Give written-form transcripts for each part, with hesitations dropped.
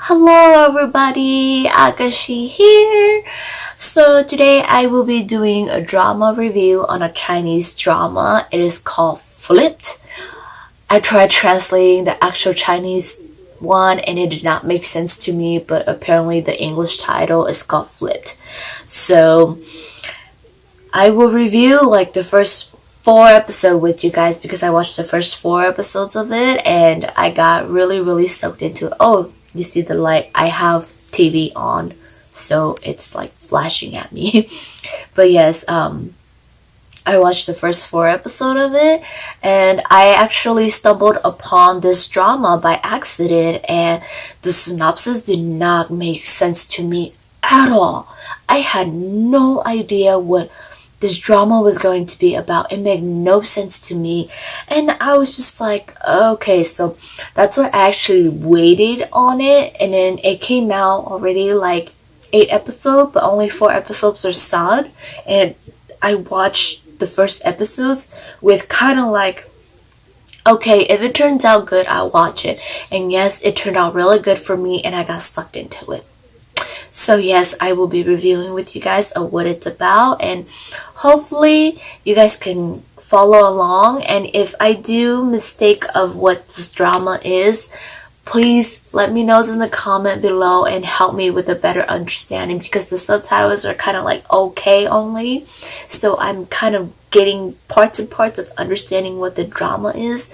Hello everybody, Agashe here. So today I will be doing a drama review on a Chinese drama. It is called Flipped. I tried translating the actual Chinese one and it did not make sense to me, but apparently the English title is called Flipped. So I will review like the first 4 episodes with you guys because I watched the first 4 episodes of it and I got really soaked into it. Oh, you see the light? I have TV on, so it's like flashing at me. But yes, I watched the first 4 episodes of it, and I actually stumbled upon this drama by accident, and the synopsis did not make sense to me at all. I had no idea what this drama was going to be about. It made no sense to me, and I was just like, okay, so that's why I actually waited on it, and then it came out already like 8 episodes, but only 4 episodes are sad, and I watched the first episodes with kind of like, okay, if it turns out good, I'll watch it. And yes, it turned out really good for me, and I got sucked into it. So yes, I will be reviewing with you guys of what it's about, and hopefully you guys can follow along. And if I do mistake of what this drama is, please let me know in the comment below and help me with a better understanding, because the subtitles are kind of like okay only, so I'm kind of getting parts and parts of understanding what the drama is,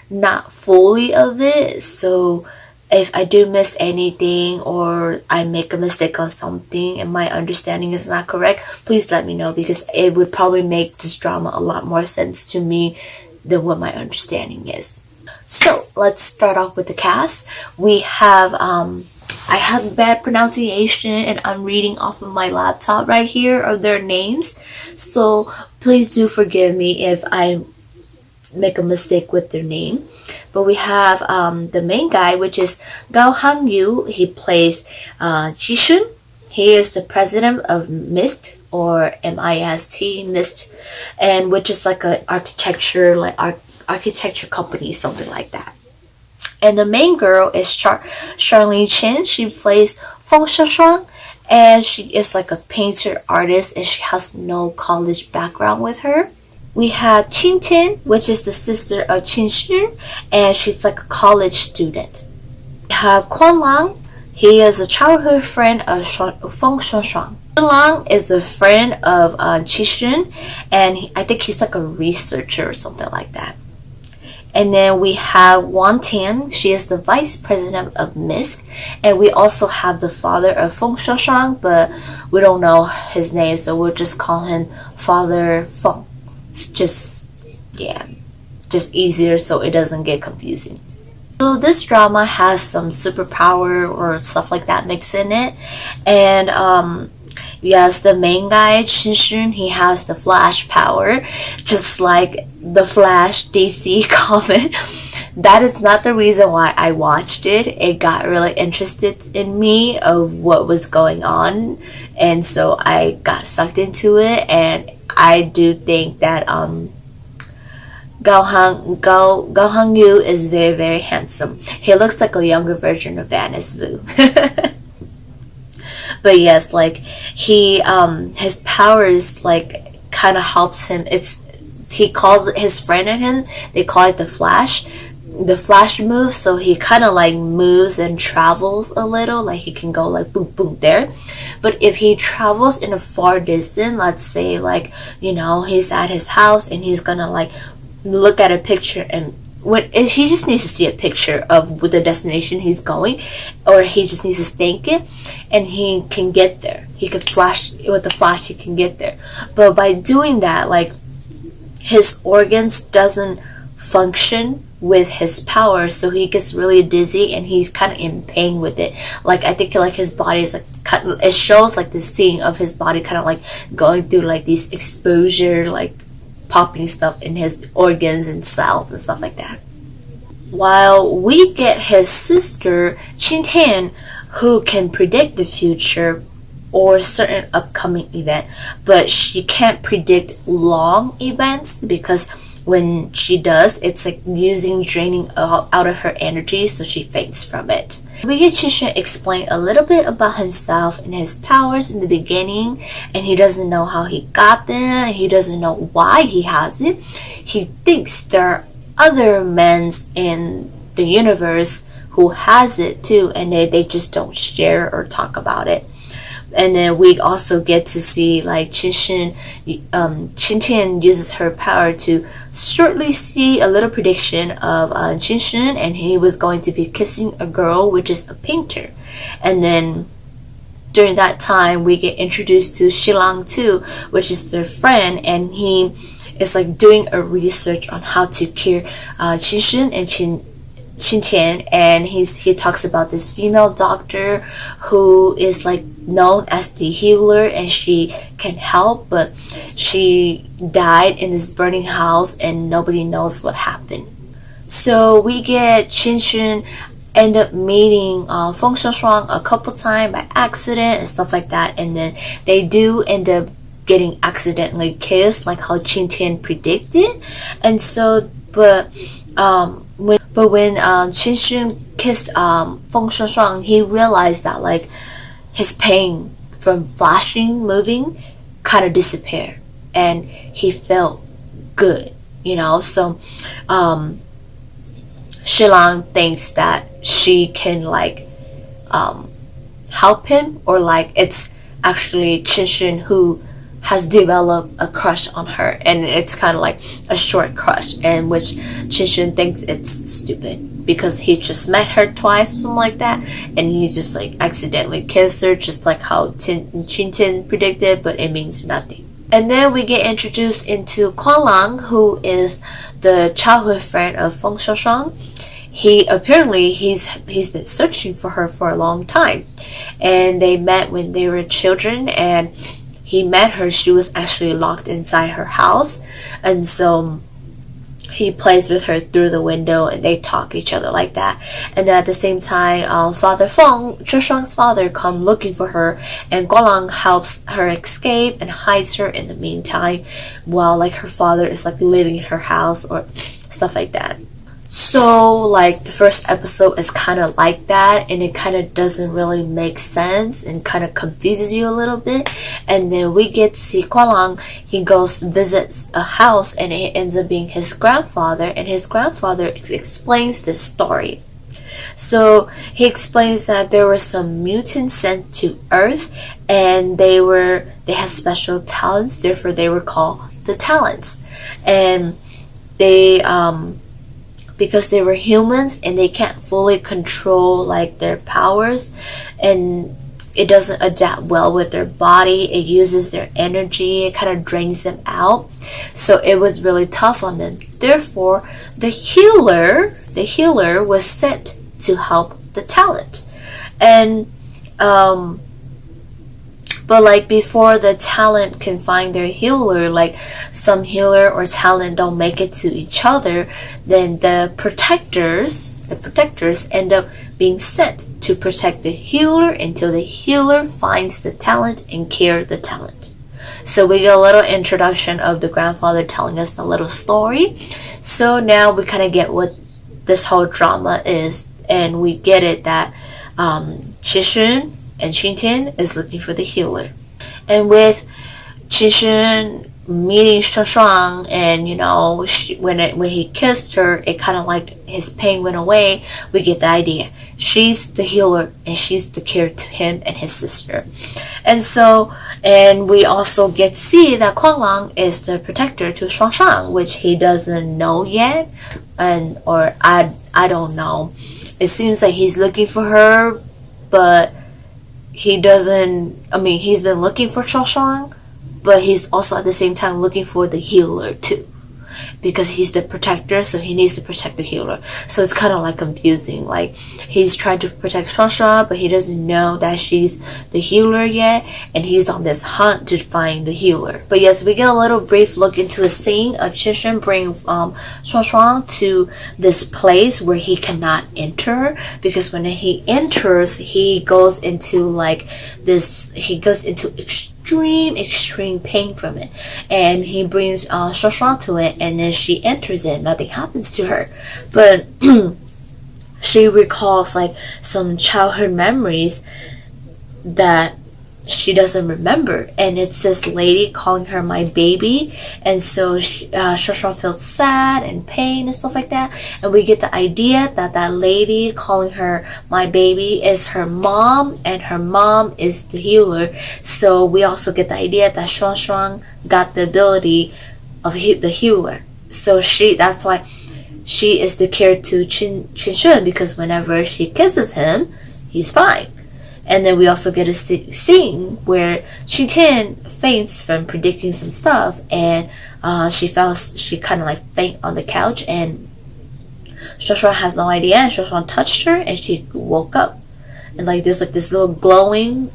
not fully of it. So if I do miss anything or I make a mistake on something and my understanding is not correct, please let me know, because it would probably make this drama a lot more sense to me than what my understanding is. So let's start off with the cast. We have I have bad pronunciation and I'm reading off of my laptop right here of their names, so please do forgive me if I make a mistake with their name. But we have the main guy, which is Gao Hangyu. He plays Jishun. He is the president of MIST, or MIST, MIST, and which is like a architecture architecture company, something like that. And the main girl is Charlene Chin. She plays Feng Shuang, and she is like a painter artist, and she has no college background with her. We have Tian, which is the sister of Shun, and she's like a college student. We have Kun Lan. He is a childhood friend of Feng Shuang. Kun Lan is a friend of Shun, and I think he's like a researcher or something like that. And then we have Tian. She is the vice president of MISC, and we also have the father of Feng Shuang, but we don't know his name, so we'll just call him Father Feng. Just easier so it doesn't get confusing. So this drama has some superpower or stuff like that mixed in it, and yes, the main guy Shun, he has the Flash power, just like the Flash DC comic. That is not the reason why I watched it. It got really interested in me of what was going on, and so I got sucked into it. And I do think that Gao Hangyu is very handsome. He looks like a younger version of Vanis Vu. But yes, like he his powers like kind of helps him. He calls his friend and him, they call it the Flash move. So he kind of like moves and travels a little, like he can go like boom boom there. But if he travels in a far distance, let's say like, you know, he's at his house and he's gonna like look at a picture, and he just needs to see a picture of the destination he's going, or he just needs to think it and he can get there. He could flash with the Flash, he can get there. But by doing that, like his organs doesn't function with his power, so he gets really dizzy and he's kind of in pain with it. Like I think like his body is like it shows like the scene of his body kind of like going through like these exposure, like popping stuff in his organs and cells and stuff like that. While we get his sister Tian, who can predict the future or certain upcoming event, but she can't predict long events, because when she does, it's like draining out of her energy, so she faints from it. We get Qixuan explain a little bit about himself and his powers in the beginning, and he doesn't know how he got them, he doesn't know why he has it. He thinks there are other men in the universe who has it too, and they just don't share or talk about it. And then we also get to see like Tian uses her power to shortly see a little prediction of Qixuan, and he was going to be kissing a girl, which is a painter. And then during that time, we get introduced to Xilang too, which is their friend, and he is like doing a research on how to cure Qixuan and Tian, and he talks about this female doctor who is like known as the healer, and she can help, but she died in this burning house and nobody knows what happened. So we get Qixuan end up meeting Feng Shuang a couple times by accident and stuff like that, and then they do end up getting accidentally kissed like how Tian predicted. And so when Qixuan kissed Feng Shuang, he realized that like his pain from flashing, moving, kind of disappeared, and he felt good, you know. So Xilang thinks that she can like help him, or like it's actually Qixuan who has developed a crush on her, and it's kind of like a short crush, and which Qixuan thinks it's stupid because he just met her twice or something like that, and he just like accidentally kissed her just like how Tian predicted, but it means nothing. And then we get introduced into Kun Lan, who is the childhood friend of Feng Shuang. He's been searching for her for a long time, and they met when they were children, and he met her. She was actually locked inside her house, and so he plays with her through the window, and they talk each other like that. And then at the same time, Father Feng, Zhishuang's father, come looking for her, and Guolang helps her escape and hides her in the meantime, while like her father is like living in her house or stuff like that. So like the first episode is kind of like that, and it kind of doesn't really make sense and kind of confuses you a little bit. And then we get to see Guolang. He goes visits a house, and it ends up being his grandfather, and his grandfather explains this story. So he explains that there were some mutants sent to Earth, and they had special talents, therefore they were called the Talents. And they because they were humans and they can't fully control like their powers, and it doesn't adapt well with their body. It uses their energy, it kind of drains them out, so it was really tough on them. Therefore the healer was sent to help the talent. And but like before the talent can find their healer, like some healer or talent don't make it to each other, then the protectors end up being sent to protect the healer until the healer finds the talent and cure the talent. So we get a little introduction of the grandfather telling us a little story. So now we kind of get what this whole drama is, and we get it that Qixuan and Tian is looking for the healer. And with Qixuan meeting Shuang, and you know, when he kissed her, it kind of like his pain went away. We get the idea. She's the healer, and she's the cure to him and his sister. And so, and we also get to see that Kun Lan is the protector to Shuang, which he doesn't know yet, or I don't know. It seems like he's looking for her, but he doesn't. I mean, he's been looking for Shuang, but he's also at the same time looking for the healer too, because he's the protector, so he needs to protect the healer. So it's kind of like confusing. Like he's trying to protect Shuang, but he doesn't know that she's the healer yet, and he's on this hunt to find the healer. But yes, we get a little brief look into a scene of Qixuan bring Shuang to this place where he cannot enter, because when he enters, he goes into like this. He goes into extreme pain from it, and he brings Shuang to it, and then she enters it. Nothing happens to her, but she recalls like some childhood memories that she doesn't remember, and it's this lady calling her my baby, and so Shoshuan feels sad and pain and stuff like that, and we get the idea that that lady calling her my baby is her mom, and her mom is the healer. So we also get the idea that Shoshuan got the ability of the healer, so that's why she is the cure to Qin, because whenever she kisses him, he's fine. And then we also get a scene where Tian faints from predicting some stuff, and she kind of like faint on the couch, and Shoshuan has no idea, and Shoshuan touched her, and she woke up. And like there's like this little glowing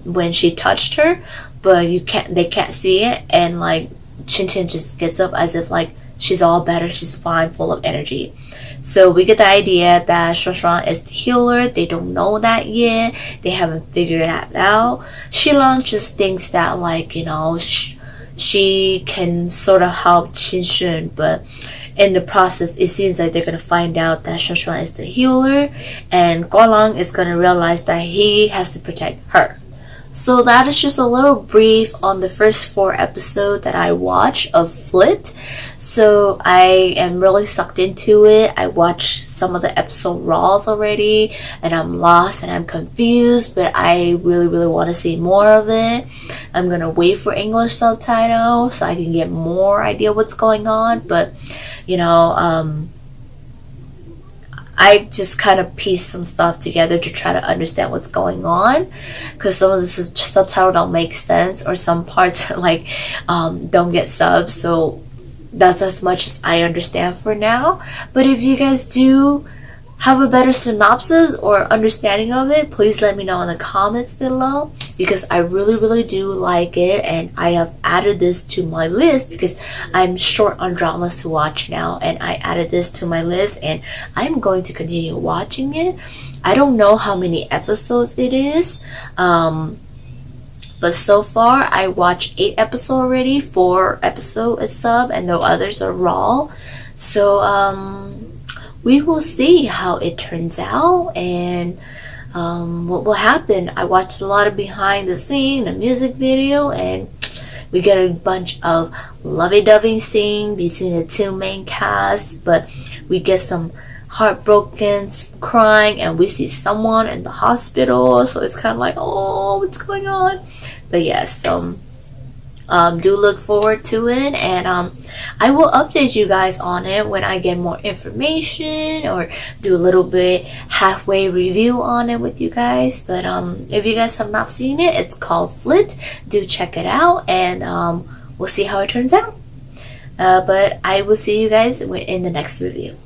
when she touched her, but they can't see it, and like Tian just gets up as if like she's all better, she's fine, full of energy. So we get the idea that Shoshuan is the healer. They don't know that yet. They haven't figured that out. Shilan just thinks that like, you know, she can sort of help Qin, but in the process, it seems like they're going to find out that Shoshuan is the healer, and Kun Lan is going to realize that he has to protect her. So that is just a little brief on the first 4 episodes that I watched of Flit. So I am really sucked into it. I watched some of the episode raws already, and I'm lost and I'm confused, but I really, really want to see more of it. I'm going to wait for English subtitles so I can get more idea what's going on, but you know, I just kind of pieced some stuff together to try to understand what's going on, because some of the subtitles don't make sense, or some parts are like don't get subs, so that's as much as I understand for now. But if you guys do have a better synopsis or understanding of it, please let me know in the comments below, because I really, really do like it, and I have added this to my list because I'm short on dramas to watch now, and I added this to my list, and I'm going to continue watching it. I don't know how many episodes it is, but so far I watched 8 episodes already. 4 episodes is sub, and no others are raw. So we will see how it turns out, and what will happen. I watched a lot of behind the scene, a music video, and we get a bunch of lovey-dovey scene between the 2 main casts, but we get some heartbroken, some crying, and we see someone in the hospital, so it's kind of like, oh, what's going on? But yes, do look forward to it, and I will update you guys on it when I get more information, or do a little bit halfway review on it with you guys. But if you guys have not seen it, it's called Flit. Do check it out, and we'll see how it turns out. But I will see you guys in the next review.